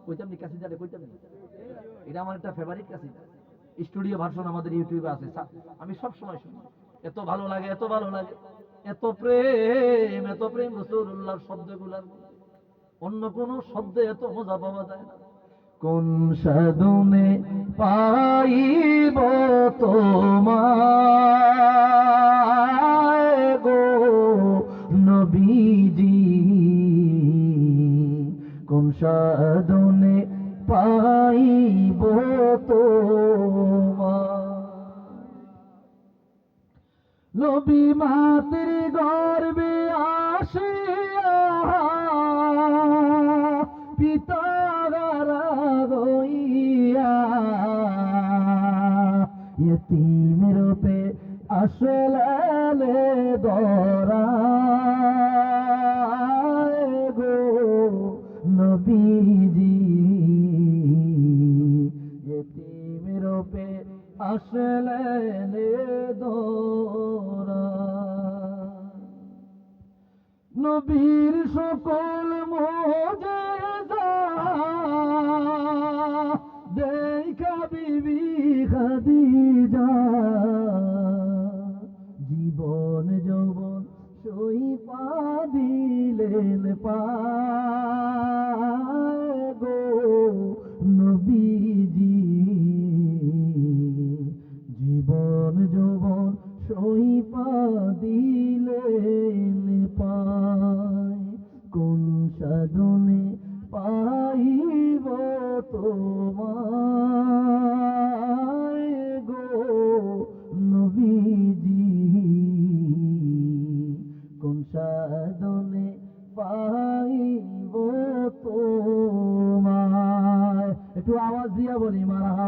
কইতাম নি কাসিদারে কইতাম নি, এটা আমার একটা ফেভারিট কাসিদা, স্টুডিও ভার্সন আমাদের ইউটিউবে আছে, আমি সব সময় শুনি, এত ভালো লাগে, এত ভালো লাগে, এত প্রেম রাসূলুল্লাহর শব্দগুলোর মধ্যে, অন্য কোন শব্দে এত মজা পাওয়া যায় না। কোন সাধনে পাইব তোমায় গো নবীজি, কোন সাধনে পাইব তোমায়। নবী মাতৃ গর্বে আসিয়া পিতা গারা গইয়া, ইতিম রূপে আসলে দরায় গো নবীজি, ইতিম রূপে আসলে দরায়। নবীর সকল মুজিজা দেখা বিবি খাদিজা, জীবন যৌবন সইপা দিলেন পায় গো নবীজি, জীবন যৌবন সইপা দিলেন পায়। কোন সাধনে পাইব তোমায় গো নবীজি, কোন সাধনে পাইব তোমায়। একটু আওয়াজ দিয়া বলি মারহাবা।